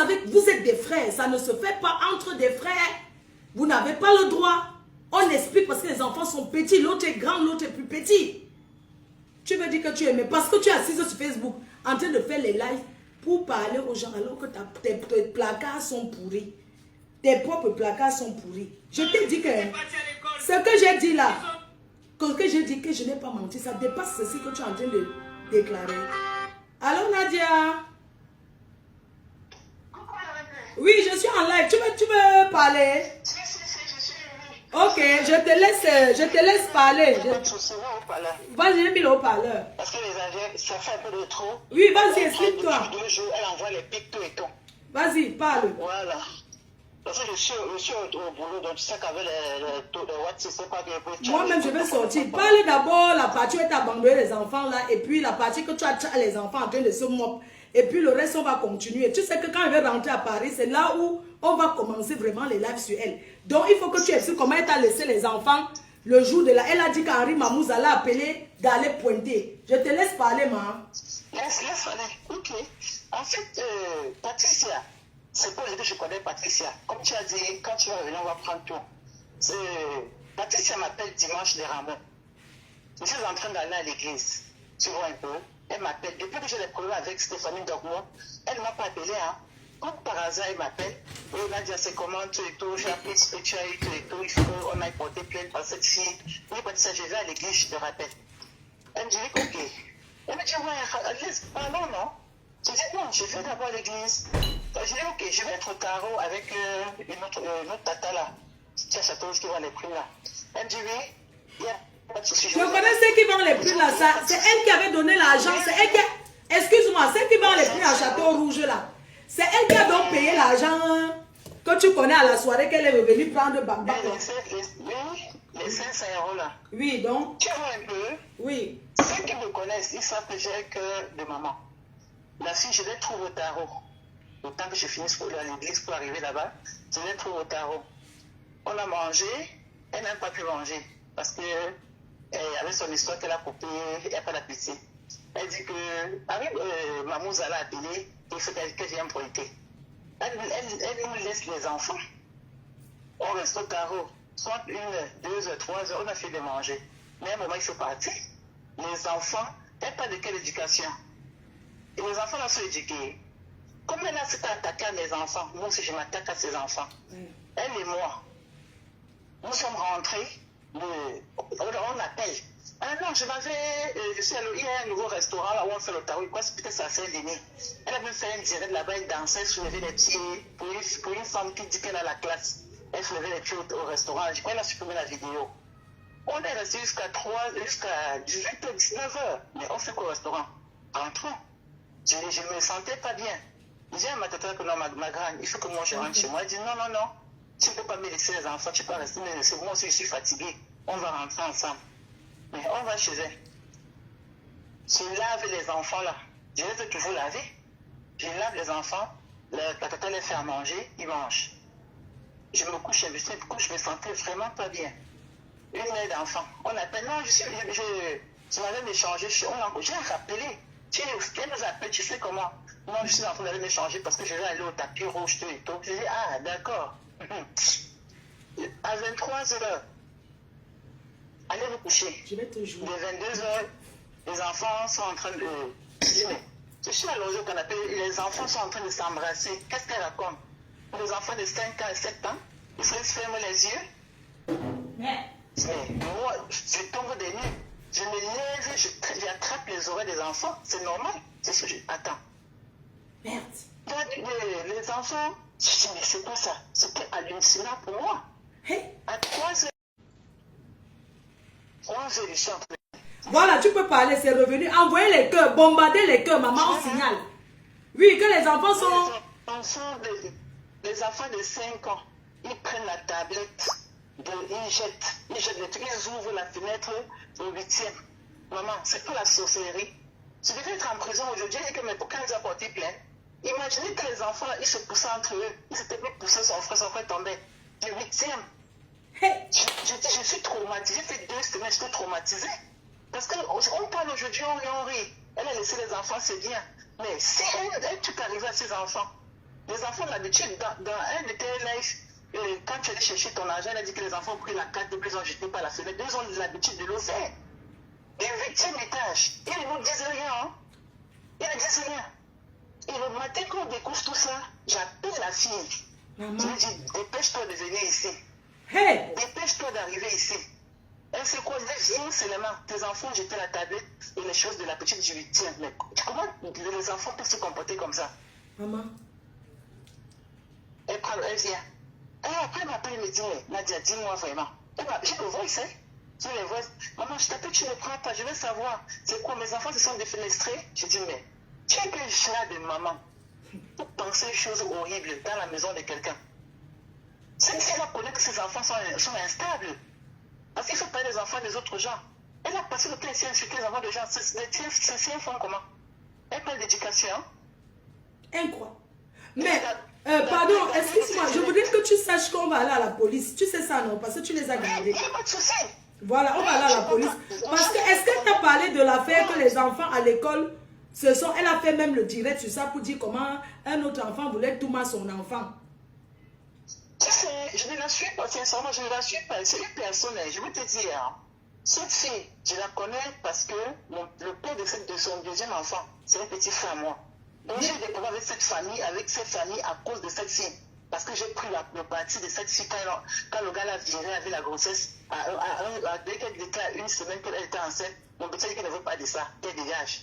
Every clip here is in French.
savez que vous êtes des frères. Ça ne se fait pas entre des frères. Vous n'avez pas le droit. On explique parce que les enfants sont petits. L'autre est grand, l'autre est plus petit. Tu veux dire que tu aimes. Parce que tu es assise sur Facebook en train de faire les lives pour parler aux gens alors que tes placards sont pourris. Tes propres placards sont pourris. Je t'ai dit que ce que j'ai dit là, que j'ai dit que je n'ai pas menti, ça dépasse ceci que tu es en train de déclarer. Allô Nadia? Oui, je suis en live. Tu veux parler? Ok, je te laisse parler. Vas-y, j'ai mis le haut-parleur. Parce que les Indiens, ça fait un peu de trop. Oui, vas-y, explique-toi. Elle envoie les pictos et tout. Vas-y, parle. Voilà. Parce que je suis au boulot, donc tu sais qu'avec les WhatsApp, c'est pas que... Moi-même, je vais sortir. Parle d'abord la partie où tu as abandonné les enfants là, et puis la partie que tu as les enfants en train de se mopper. Et puis le reste, on va continuer. Tu sais que quand elle va rentrer à Paris, c'est là où on va commencer vraiment les lives sur elle. Donc, il faut que tu expliques comment elle t'a laissé les enfants le jour de la... Elle a dit qu'Henri Mamouza l'a appelé d'aller pointer. Je te laisse parler, maman. Laisse aller. Ok. En fait, Patricia, c'est pour dire que je connais Patricia. Comme tu as dit, quand tu vas revenir, on va prendre tout. Patricia m'appelle dimanche de Ramon. Je suis en train d'aller à l'église. Tu vois un peu. Elle m'appelle. Depuis que j'ai des problèmes avec Stéphanie Dogmo, elle ne m'a pas appelé. Hein. Comme par hasard, elle m'appelle. Et elle m'a dit, c'est comment tout et tout. J'ai appelé ce que tu as eu tout et tout. Il faut qu'on aille porter plainte par cette fille. Oui, Patricia, je vais à l'église, je te rappelle. Elle me dit, ok. Elle me dit, ouais, parlons, non? Je dis, non, je vais d'abord à l'église. Je dis, ok, je vais être au carreau avec une autre tata là. Qui a Château, qui vend les prix là. Elle me dit, oui, il y a pas de souci. Je connais ceux qui vendent les prix là. C'est elle qui avait donné l'argent. C'est elle qui a... Excuse-moi, celle qui vend les prix à Château Rouge là. C'est elle qui a donc payé l'argent que tu connais à la soirée qu'elle est revenue prendre Bamba. Les 500 € là. Oui, donc. Tu vois un peu. Oui. Ceux qui me connaissent, ils savent que j'ai un cœur de maman. La fille, je l'ai trouvée au tarot. Le temps que je finisse pour aller à l'église pour arriver là-bas, je l'ai trouvée au tarot. On a mangé, elle n'a pas pu manger. Parce que avec son histoire qu'elle a coupée, il n'y a pas d'appétit. Elle dit que avec Mamouza l'a appelé, il faut que je vienne pointer. Elle nous laisse les enfants. On reste au carreau. Soit 1, 2, 3 heures, on a fait de manger. Mais à un moment, il faut partir. Les enfants, elle n'a pas de quelle éducation. Et les enfants là sont éduqués. Comme elle a s'est attaquée à mes enfants, moi aussi je m'attaque à ses enfants. Elle et moi, nous sommes rentrés, on appelle. Ah non, je suis allé, il y a un nouveau restaurant là où on fait le tarot, peut-être ça fait Saint-Denis. Elle a même fait un direct là-bas, elle dansait, soulevait les pieds, pour une femme qui dit qu'elle a la classe. Elle soulevait les pieds au restaurant, elle a supprimé la vidéo. On est resté jusqu'à 18h, 19h, mais on fait qu'au restaurant. Rentrons. Je ne me sentais pas bien. Je dis à ma tata que non, ma grande, il faut que moi je rentre chez moi. Elle dit non, tu ne peux pas me laisser les enfants, tu peux pas rester me laisser. Moi aussi je suis fatiguée. On va rentrer ensemble. Mais on va chez elle. Je lave les enfants là. Je les ai toujours lavés. Je lave les enfants. La tata les fait à manger, ils mangent. Je me couche, je me sentais vraiment pas bien. Une mère d'enfant. On appelle, non, je m'avais échangé, j'ai rappelé. Elle nous appelle, tu sais comment? Non, je suis en train d'aller m'échanger parce que je vais aller au tapis rouge, tout et tout. Je dis, ah, d'accord. À 23h, allez vous coucher. Je vais te jouer. De 22h, les enfants sont en train de... Je dis, mais je suis allongé au canapé, les enfants sont en train de s'embrasser. Qu'est-ce qu'elle raconte? Les enfants de 5 ans et 7 ans, ils se ferment les yeux. Mais moi, je tombe des nues. Je me lève, j'attrape les oreilles des enfants. C'est normal. C'est ce que je... Attends. Merde. Les enfants, je dis, mais c'est quoi ça? C'était hallucinant pour moi. Hey. À 3h, je suis en train. Voilà, tu peux parler, c'est revenu. Envoyez les cœurs, bombarder les cœurs, maman, on signale. Oui, que les enfants sont... Les enfants de 5 ans, ils prennent la tablette. Ils jettent les trucs, ils ouvrent la fenêtre au 8e. Maman, c'est pas la sorcellerie. Je devais être en prison aujourd'hui, et que mais pourquoi ils ont porté plainte? Imaginez que les enfants, ils se poussaient entre eux. Ils s'étaient poussés, son frère tombait. Le 8e. Hey. Je suis traumatisée. J'ai fait 2 semaines, j'étais traumatisée. Parce qu'on parle aujourd'hui, on rit. Elle a laissé les enfants, c'est bien. Mais si elle tu peux arriver à ses enfants, Les enfants ont l'habitude, dans un de tes lives, quand tu allais chercher ton argent, elle a dit que les enfants ont pris la carte et puis ils ont jeté par la fenêtre. Ils ont l'habitude de le faire. Et le 8e étage, ils ne nous disent rien. Hein? Ils ne disent rien. Et le matin, quand on découvre tout ça, j'appelle la fille. Maman. Je lui dis, dépêche-toi de venir ici. Hey! Dépêche-toi d'arriver ici. Elle s'est quoi? Viens seulement. Tes enfants ont jeté la tablette et les choses de la petite du 8e. Mais comment les enfants peuvent se comporter comme ça? Maman. Elle vient. Et après, elle m'appelle et me dit, Nadia, dis-moi vraiment. Je le vois, c'est. Je les vois. Maman, je t'appelle, tu ne le prends pas. Je veux savoir. C'est quoi? Mes enfants se sont défenestrés. Je dis, mais tu es quel genre de maman pour penser des choses horribles dans la maison de quelqu'un? Cette fille-là connaît que ses enfants sont instables. Parce qu'il ne faut pas des enfants des autres gens. Elle a passé le temps ici à insulter les enfants des gens. C'est un enfant comment? Elle parle d'éducation. Incroyable. Mais, pardon, excuse-moi, je voudrais que tu saches qu'on va aller à la police. Tu sais ça, non? Parce que tu les as gardés. Il n'y a pas de souci. Voilà, on va aller à la police. Parce que, est-ce que tu as parlé de l'affaire que les enfants à l'école, elle a fait même le direct sur ça pour dire comment un autre enfant voulait tout mal son enfant. Tu sais, je ne la suis pas, sincèrement, je ne la suis pas. C'est une personne, je vais te dire, cette fille, je la connais parce que le père de son deuxième enfant, c'est un petit frère à moi. Donc j'ai découvert avec cette famille à cause de cette fille. Parce que j'ai pris le parti de cette fille quand le gars l'a viré avec la grossesse. Dès qu'elle déclare une semaine qu'elle était enceinte, mon petit dit qu'elle ne veut pas de ça, qu'elle dégage.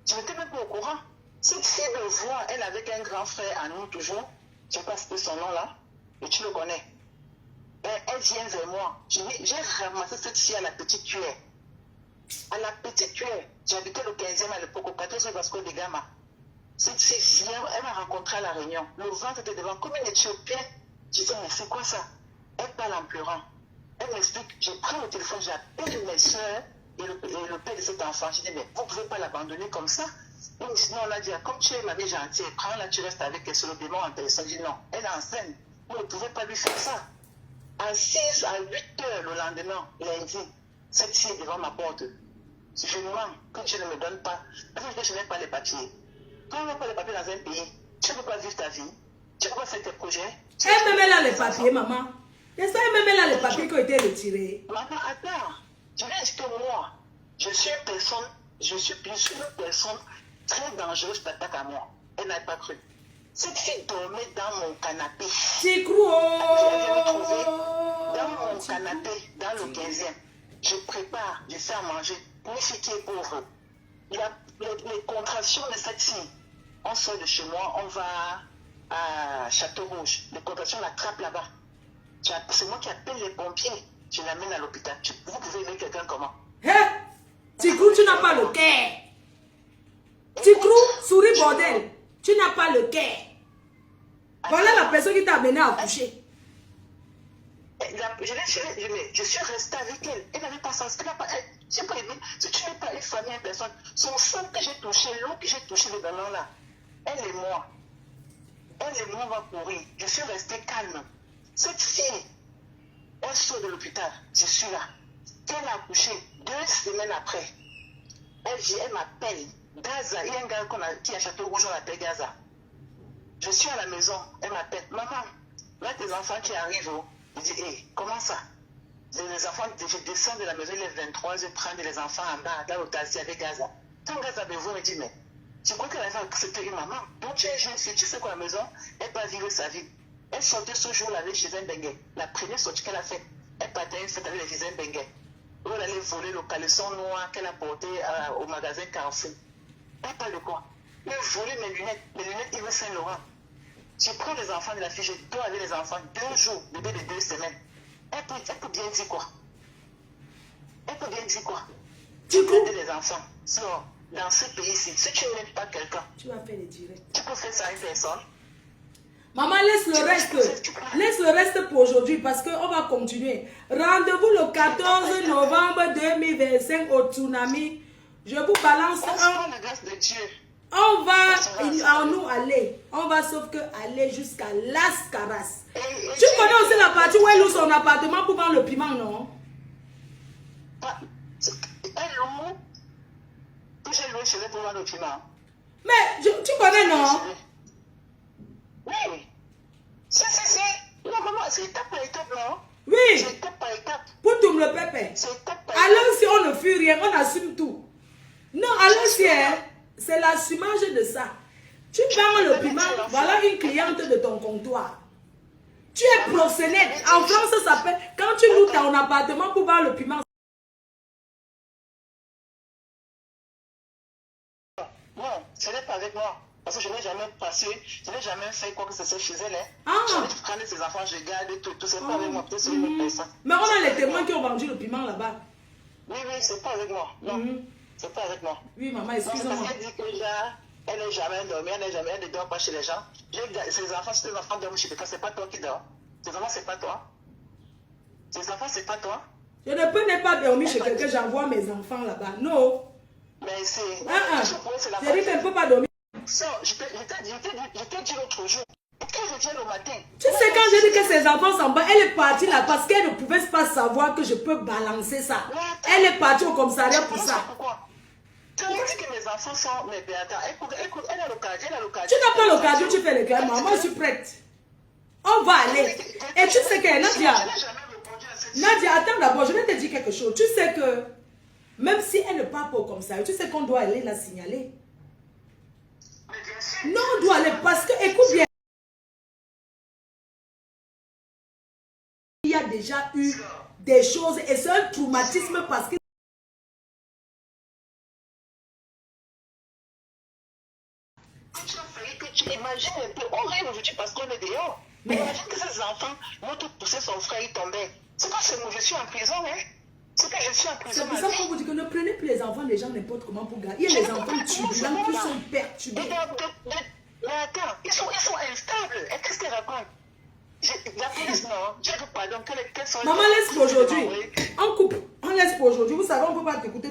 Je n'étais même pas au courant. Cette fille me voit, elle avec un grand frère à nous toujours, je ne sais pas si c'est son nom là, et tu le connais. Elle vient vers moi. J'ai ramassé cette fille à la petite cuillère. À la petite cuillère. J'habitais le 15e à l'époque, au 14e Vasco de Gama. Cette fille vient, elle m'a rencontré à la Réunion. Le ventre était devant, comme une Éthiopienne. Je dis, mais c'est quoi ça? Elle parle en pleurant. Elle m'explique, je prends le téléphone, j'appelle mes soeurs et le père de cet enfant. Je dis, mais vous ne pouvez pas l'abandonner comme ça. Il me dit, non, Nadia, comme tu es ma mère gentille, prends-la, tu restes avec elle sur le démon en personne. Je dis, non, elle est enceinte. Vous ne pouvez pas lui faire ça. À 6, à 8 heures le lendemain, lundi, cette fille est devant ma porte. Je demande que tu ne me donnes pas, parce que je n'ai pas les papiers. Quand on n'a pas les papiers dans un pays, tu ne peux pas vivre ta vie, tu ne peux pas faire tes projets. Elle met là les papiers, maman. Et ça, elle met là les papiers qui ont été retirés. Maman, attends. Je viens dire que moi, je suis une personne très dangereuse pour l'attaque à moi. Elle n'a pas cru. Cette fille dormait dans mon canapé. C'est cru. Je l'ai trouvée dans mon canapé, dans le 15e. Je prépare, je fais à manger. Pour une fille qui est pauvre. Les contractions de cette fille, on sort de chez moi, on va à Château-Rouge. Les contractions l'attrapent là-bas. C'est moi qui appelle les pompiers. Je l'amène à l'hôpital. Vous pouvez aider quelqu'un comment? Hein? Tigrou, tu n'as pas le cœur. Tigrou, souris bordel. Tu n'as pas le cœur. Voilà la personne qui t'a amené à accoucher. Je suis restée avec elle. Elle n'avait pas sens. Si tu n'es pas une famille, une personne, son sang que j'ai touché, l'eau que j'ai touché le ballon là, elle et moi, on va courir. Je suis restée calme. Cette fille, elle sort de l'hôpital. Je suis là. Elle a accouché 2 semaines après. Elle m'appelle. Gaza, il y a un gars qui est à Château-Rouge, on l'appelle Gaza. Je suis à la maison, elle m'appelle. Maman, là tes enfants qui arrivent. Je dis, hé, comment ça? Les enfants, je descends de la maison, il est 23, je prends les enfants en bas, dans l'hôtel avec Gaza. Quand Gaza me voit, me dit, mais je crois qu'elle avait accepté une maman. Donc tu es jeune fille, tu sais quoi, à la maison, elle va vivre sa vie. Elle sortait ce jour-là avec chez un Bengue. La première sortie qu'elle a faite, elle partait une fête avec les Bengue. Où elle allait voler le caleçon noir qu'elle a porté au magasin Carrefour. Elle parle de quoi? Elle volait mes lunettes Yves Saint-Laurent. Je prends les enfants de la fille, je dois avec les enfants 2 jours, bébé de 2 semaines. Elle peut bien dire quoi? Elle peut bien dire quoi? Tu peux aider les enfants. Sinon, dans ce pays-ci, si tu n'aimes pas quelqu'un, tu vas faire les directs. Tu peux faire ça à une personne. Maman, laisse le reste pour aujourd'hui parce qu'on va continuer. Rendez-vous le 14 novembre 2025 au Tsunami. Je vous balance la grâce de Dieu. On va nous aller. On va sauf que aller jusqu'à Las Caras. Tu connais aussi la partie où elle loue son appartement pour vendre le piment, non? Elle loue. Puis j'ai loué chez elle pour vendre le piment. Mais tu connais, non? Oui, rien, on assume tout. Non, alors c'est l'assumage de ça. Tu vends le piment, voilà une cliente de ton comptoir. Tu es proxénète. En France, ça s'appelle, quand tu loues ton appartement pour vendre le piment. Non, ce n'est pas avec moi. Parce que je n'ai jamais passé, je n'ai jamais fait quoi que ce soit chez elle. Ah. Je prends ses enfants, je garde tout. C'est pas avec moi, peut-être c'est une autre personne. Mais on a les témoins qui ont vendu le piment là-bas. Oui, c'est pas avec moi. Non, c'est pas avec moi. Oui, maman, excuse-moi. Parce qu'elle dit que elle n'est jamais dormie, elle ne dort pas chez les gens. Ses enfants, si tes enfants dorment chez toi, c'est pas toi qui dors. Tes enfants, c'est pas toi. Tes enfants, c'est pas toi. Je ne peux pas dormir chez quelqu'un, j'envoie mes enfants là-bas. Non. Mais c'est... J'ai dit qu'elle ne peut pas dormir. Je t'ai dit l'autre jour. Quand je viens le matin... Tu sais, quand j'ai dit que ses enfants s'en battent, elle est partie là parce qu'elle ne pouvait pas savoir que je peux balancer ça. Elle est partie au commissariat pour ça. Pourquoi? Tu me dis que mes enfants sont... Mais attends, écoute, elle a l'occasion. Tu n'as pas l'occasion, tu fais le calme. Moi, je suis prête. On va aller. Et tu sais que Nadia, attends d'abord, je vais te dire quelque chose. Tu sais que même si elle ne part pas au commissariat, tu sais qu'on doit aller la signaler. Non, on doit aller parce que, écoute bien, il y a déjà eu des choses et c'est un traumatisme parce que tu imagines un peu, on rêve aujourd'hui parce qu'on est dehors. Mais imagine que ces enfants vont tout pousser son frère, il tombait. C'est pas c'est moi, je suis en prison, hein. C'est que je suis en prison. C'est pour ça qu'on vous dit que ne prenez plus les enfants des gens n'importe comment pour garder. Il y a les enfants turbulents qui sont perturbés. Mais attends, ils sont instables. Et qu'est-ce qu'ils racontent? La police, non. Je ne sais pas. Donc, quelles sont les... Maman, laisse pour aujourd'hui. On coupe. On laisse pour aujourd'hui. Vous savez, on ne peut pas t'écouter